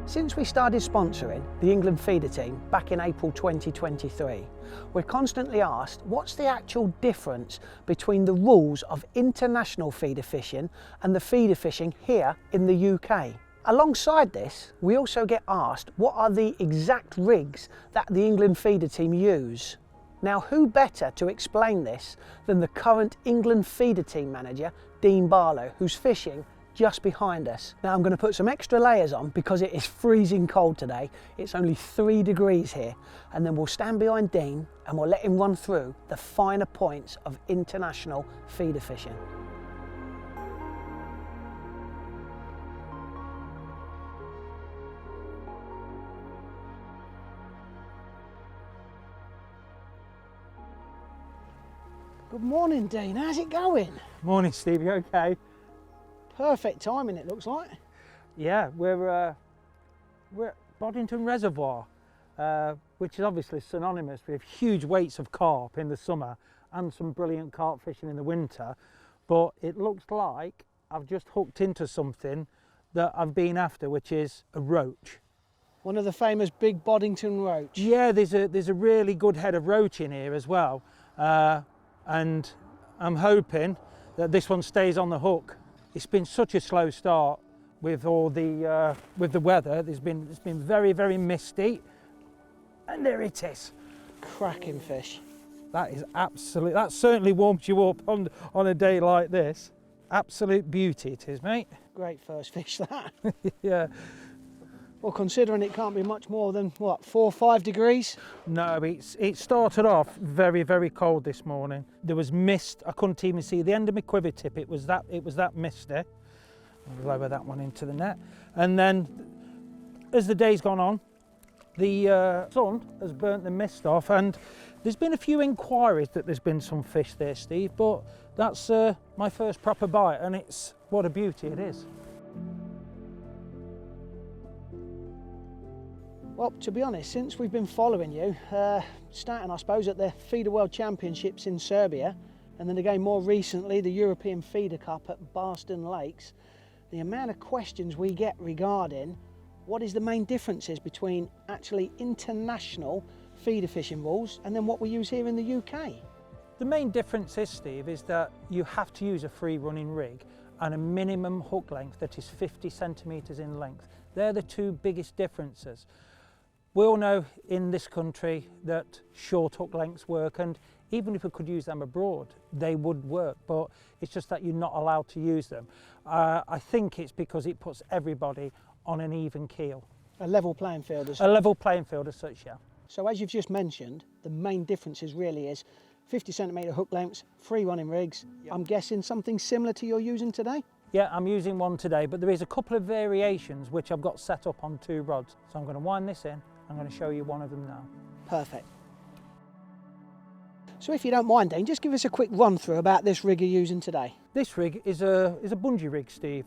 Since we started sponsoring the England feeder team back in April 2023, we're constantly asked what's the actual difference between the rules of international feeder fishing and the feeder fishing here in the UK. Alongside this, we also get asked what are the exact rigs that the England feeder team use. Now, who better to explain this than the current England feeder team manager, Dean Barlow, who's fishing just behind us. Now I'm going to put some extra layers on because it is freezing cold today. It's only 3 degrees here, and then we'll stand behind Dean and we'll let him run through the finer points of international feeder fishing. Good morning, Dean. How's it going? Morning, Steve. You okay? Perfect timing, it looks like. Yeah, we're at Boddington Reservoir, which is obviously synonymous with huge weights of carp in the summer and some brilliant carp fishing in the winter. But it looks like I've just hooked into something that I've been after, which is a roach. One of the famous big Boddington roach. Yeah, there's a really good head of roach in here as well, and I'm hoping that this one stays on the hook. It's been such a slow start with all the with the weather. It's been very, very misty, and there it is. Cracking fish. That is absolute. That certainly warms you up on a day like this. Absolute beauty it is, mate. Great first fish, that. Yeah. Well, considering it can't be much more than what, 4 or 5 degrees? No, it started off very, very cold this morning. There was mist. I couldn't even see the end of my quiver tip. It was that misty. I'll lower that one into the net. And then, as the day's gone on, the sun has burnt the mist off, and there's been a few inquiries that there's been some fish there, Steve. But that's my first proper bite, and it's what a beauty it is. Well, to be honest, since we've been following you, starting I suppose at the Feeder World Championships in Serbia, and then again more recently the European Feeder Cup at Barlow Lakes, the amount of questions we get regarding what is the main differences between actually international feeder fishing rules and then what we use here in the UK. The main difference is, Steve, is that you have to use a free running rig and a minimum hook length that is 50 centimetres in length. They're the two biggest differences. We all know in this country that short hook lengths work, and even if we could use them abroad, they would work, but it's just that you're not allowed to use them. I think it's because it puts everybody on an even keel. A level playing field as A level playing field as such, yeah. So as you've just mentioned, the main differences really is 50 centimetre hook lengths, free running rigs. Yep. I'm guessing something similar to you're using today? Yeah, I'm using one today, but there is a couple of variations which I've got set up on 2 rods. So I'm going to wind this in. I'm going to show you one of them now. Perfect. So if you don't mind, Dean, just give us a quick run through about this rig you're using today. This rig is a bungee rig, Steve.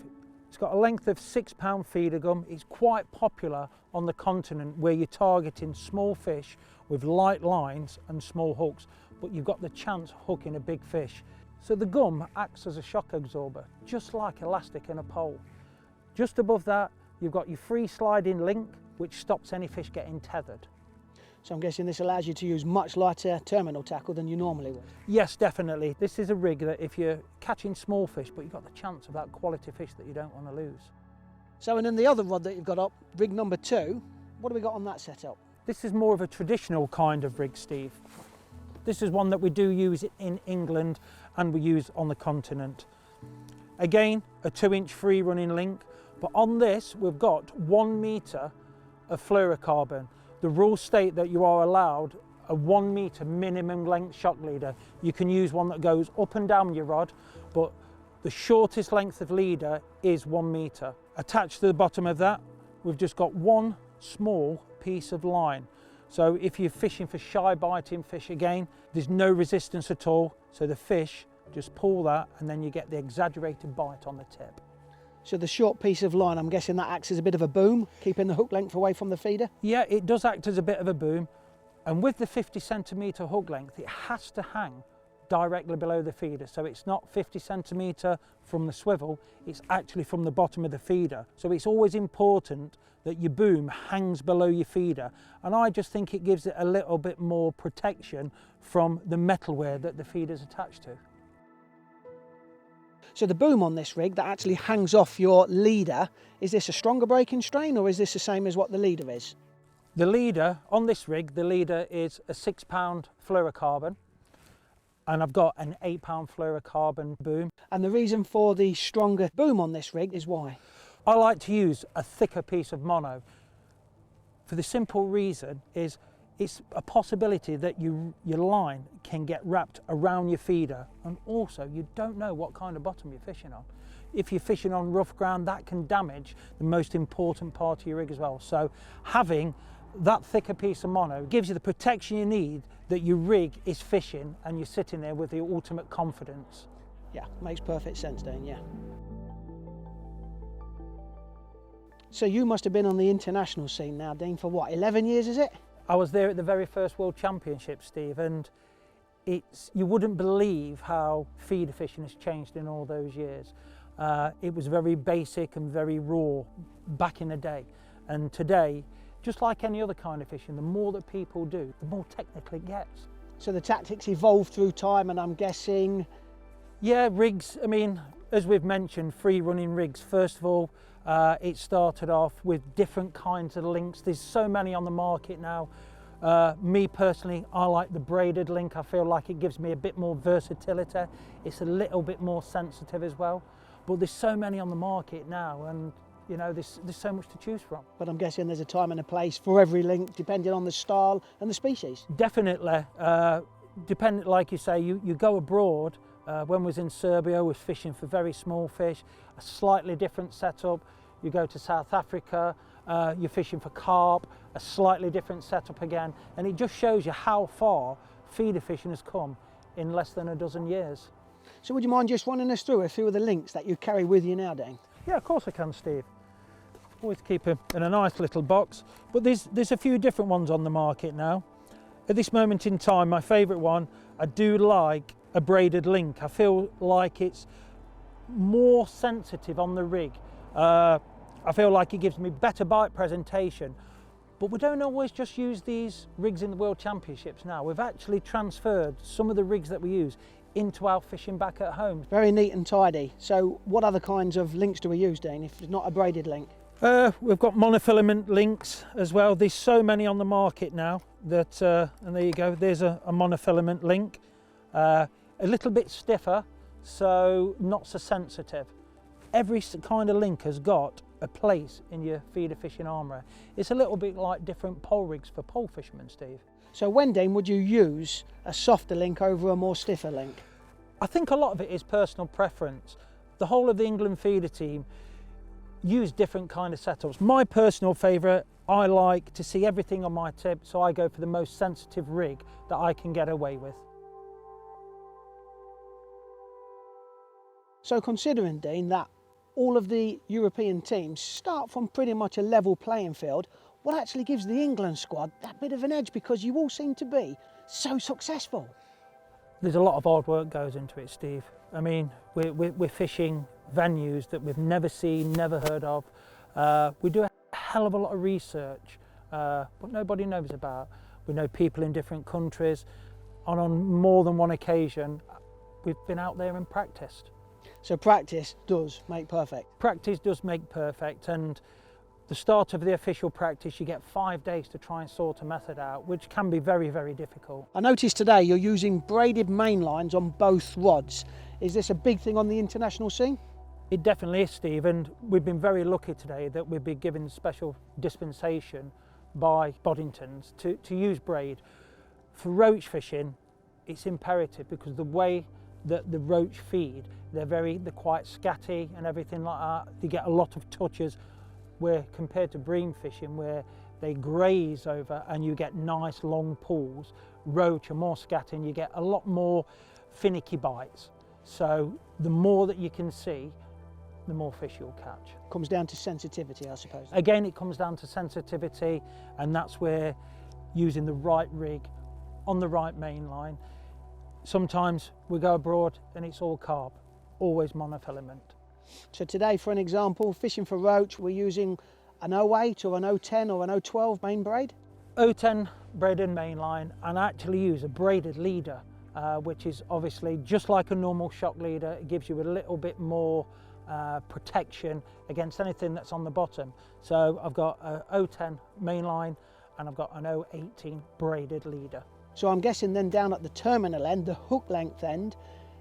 It's got a length of 6 pound feeder gum. It's quite popular on the continent where you're targeting small fish with light lines and small hooks, but you've got the chance of hooking a big fish. So the gum acts as a shock absorber, just like elastic in a pole. Just above that, you've got your free sliding link, which stops any fish getting tethered. So I'm guessing this allows you to use much lighter terminal tackle than you normally would? Yes, definitely. This is a rig that if you're catching small fish, but you've got the chance of that quality fish that you don't want to lose. So, and then the other rod that you've got up, rig number 2, what have we got on that setup? This is more of a traditional kind of rig, Steve. This is one that we do use in England and we use on the continent. Again, a 2-inch free running link, but on this we've got 1 metre of fluorocarbon. The rules state that you are allowed a 1 metre minimum length shock leader. You can use one that goes up and down your rod, but the shortest length of leader is 1 metre. Attached to the bottom of that, we've just got one small piece of line. So if you're fishing for shy biting fish, again, there's no resistance at all. So the fish just pull that and then you get the exaggerated bite on the tip. So the short piece of line, I'm guessing that acts as a bit of a boom, keeping the hook length away from the feeder? Yeah, it does act as a bit of a boom. And with the 50 centimetre hook length, it has to hang directly below the feeder. So it's not 50 centimetre from the swivel, it's actually from the bottom of the feeder. So it's always important that your boom hangs below your feeder. And I just think it gives it a little bit more protection from the metalware that the feeder's attached to. So the boom on this rig that actually hangs off your leader, is this a stronger braking strain or is this the same as what the leader is? The leader, on this rig, the leader is a 6-pound fluorocarbon, and I've got an 8-pound fluorocarbon boom. And the reason for the stronger boom on this rig is why? I like to use a thicker piece of mono for the simple reason is it's a possibility that your line can get wrapped around your feeder, and also you don't know what kind of bottom you're fishing on. If you're fishing on rough ground, that can damage the most important part of your rig as well. So having that thicker piece of mono gives you the protection you need that your rig is fishing and you're sitting there with the ultimate confidence. Yeah, makes perfect sense, Dean, yeah. So you must have been on the international scene now, Dean, for what, 11 years is it? I was there at the very first World Championship, Steve, and you wouldn't believe how feeder fishing has changed in all those years. It was very basic and very raw back in the day, and today, just like any other kind of fishing, the more that people do, the more technical it gets. So the tactics evolved through time, and I'm guessing... Yeah, rigs, I mean, as we've mentioned, free running rigs. First of all, it started off with different kinds of links. There's so many on the market now. Me personally, I like the braided link. I feel like it gives me a bit more versatility. It's a little bit more sensitive as well. But there's so many on the market now, and you know, there's so much to choose from. But I'm guessing there's a time and a place for every link, depending on the style and the species. Definitely. Depending, like you say, you go abroad. When I was in Serbia, I was fishing for very small fish, a slightly different setup. You go to South Africa, you're fishing for carp, a slightly different setup again. And it just shows you how far feeder fishing has come in less than a dozen years. So would you mind just running us through a few of the links that you carry with you now, Dean? Yeah, of course I can, Steve. Always keep them in a nice little box. But there's a few different ones on the market now. At this moment in time, my favourite one, I do like a braided link. I feel like it's more sensitive on the rig. I feel like it gives me better bite presentation. But we don't always just use these rigs in the World Championships now. We've actually transferred some of the rigs that we use into our fishing back at home. Very neat and tidy. So what other kinds of links do we use, Dean, if it's not a braided link? We've got monofilament links as well. There's so many on the market now that, and there you go, there's a monofilament link. A little bit stiffer, so not so sensitive. Every kind of link has got a place in your feeder fishing armoury. It's a little bit like different pole rigs for pole fishermen, Steve. So when, Dean, would you use a softer link over a more stiffer link? I think a lot of it is personal preference. The whole of the England feeder team use different kind of setups. My personal favourite, I like to see everything on my tip, so I go for the most sensitive rig that I can get away with. So considering, Dean, that all of the European teams start from pretty much a level playing field, what actually gives the England squad that bit of an edge, because you all seem to be so successful? There's a lot of hard work goes into it, Steve. I mean, we're fishing venues that we've never seen, never heard of. We do a hell of a lot of research, but nobody knows about. We know people in different countries, and on more than one occasion, we've been out there and practiced. So practice does make perfect. Practice does make perfect, and the start of the official practice, you get 5 days to try and sort a method out, which can be very, very difficult. I noticed today you're using braided main lines on both rods. Is this a big thing on the international scene? It definitely is, Steve, and we've been very lucky today that we've been given special dispensation by Boddingtons to use braid. For roach fishing, it's imperative because the way that the roach feed, they're quite scatty and everything like that. They get a lot of touches, where compared to bream fishing, where they graze over and you get nice long pulls, roach are more scatty and you get a lot more finicky bites. So the more that you can see, the more fish you'll catch. Comes down to sensitivity, I suppose. Again, it comes down to sensitivity, and that's where using the right rig on the right main line, Sometimes we go abroad and it's all carp, always monofilament. So today, for an example, fishing for roach, we're using an 08 or an 010 or an 012 main braid? 010 braided mainline, and I actually use a braided leader, which is obviously just like a normal shock leader. It gives you a little bit more protection against anything that's on the bottom. So I've got a 010 mainline and I've got an 018 braided leader. So I'm guessing then down at the terminal end, the hook length end,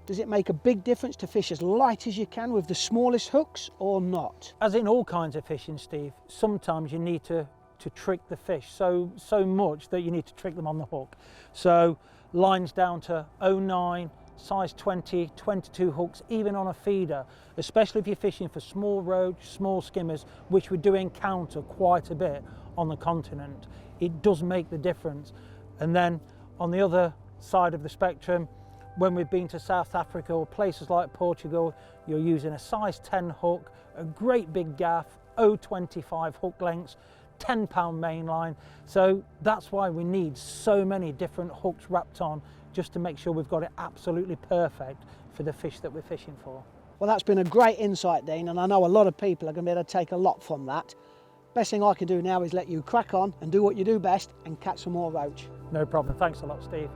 does it make a big difference to fish as light as you can with the smallest hooks or not? As in all kinds of fishing, Steve, sometimes you need to trick the fish so much that you need to trick them on the hook. So lines down to 09, size 20, 22 hooks, even on a feeder, especially if you're fishing for small roach, small skimmers, which we do encounter quite a bit on the continent. It does make the difference. And then on the other side of the spectrum, when we've been to South Africa or places like Portugal, you're using a size 10 hook, a great big gaff, 025 hook lengths, 10-pound mainline. So that's why we need so many different hooks wrapped on, just to make sure we've got it absolutely perfect for the fish that we're fishing for. Well, that's been a great insight, Dean, and I know a lot of people are going to be able to take a lot from that. Best thing I can do now is let you crack on and do what you do best and catch some more roach. No problem. Thanks a lot, Steve.